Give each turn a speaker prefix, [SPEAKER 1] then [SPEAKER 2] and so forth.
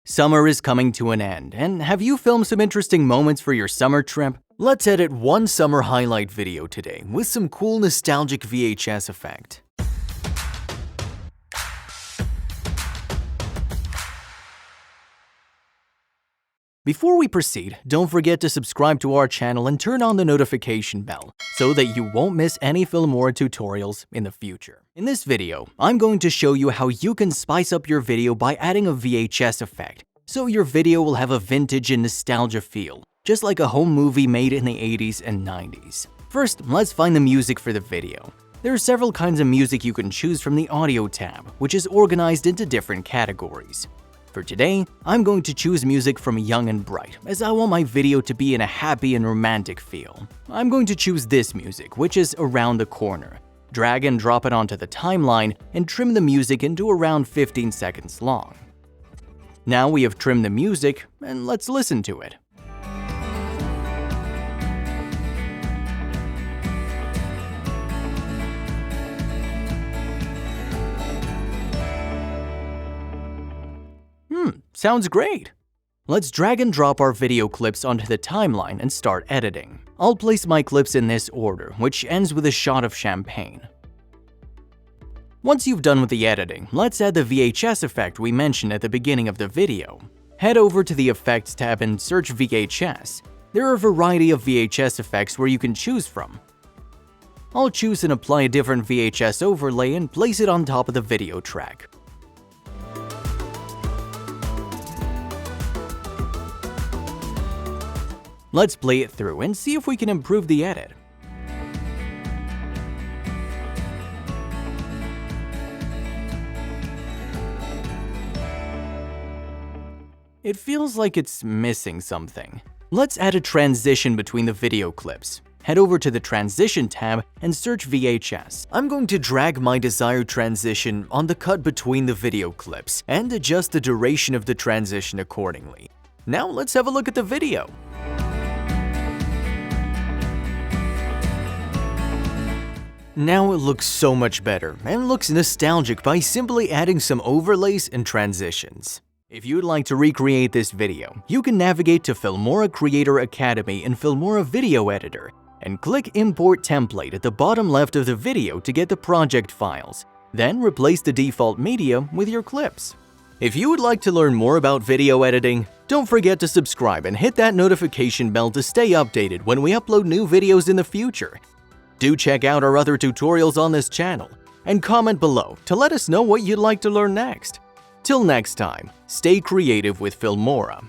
[SPEAKER 1] Summer is coming to an end, and have you filmed some interesting moments for your summer trip? Let's edit one summer highlight video today with some cool nostalgic VHS effect. Before we proceed, don't forget to subscribe to our channel and turn on the notification bell so that you won't miss any Filmora tutorials in the future. In this video, I'm going to show you how you can spice up your video by adding a VHS effect, so your video will have a vintage and nostalgia feel, just like a home movie made in the 80s and 90s. First, let's find the music for the video. There are several kinds of music you can choose from the Audio tab, which is organized into different categories. For today, I'm going to choose music from Young and Bright, as I want my video to be in a happy and romantic feel. I'm going to choose this music, which is Around the Corner. Drag and drop it onto the timeline and trim the music into around 15 seconds long. Now we have trimmed the music, and let's listen to it. Sounds great! Let's drag and drop our video clips onto the timeline and start editing. I'll place my clips in this order, which ends with a shot of champagne. Once you've done with the editing, let's add the VHS effect we mentioned at the beginning of the video. Head over to the Effects tab and search VHS. There are a variety of VHS effects where you can choose from. I'll choose and apply a different VHS overlay and place it on top of the video track. Let's play it through and see if we can improve the edit. It feels like it's missing something. Let's add a transition between the video clips. Head over to the Transition tab and search VHS. I'm going to drag my desired transition on the cut between the video clips and adjust the duration of the transition accordingly. Now let's have a look at the video. Now it looks so much better and looks nostalgic by simply adding some overlays and transitions. If you'd like to recreate this video, you can navigate to Filmora Creator Academy in Filmora Video Editor and click Import Template at the bottom left of the video to get the project files. Then replace the default media with your clips. If you would like to learn more about video editing, don't forget to subscribe and hit that notification bell to stay updated when we upload new videos in the future. Do check out our other tutorials on this channel, and comment below to let us know what you'd like to learn next. Till next time, stay creative with Filmora.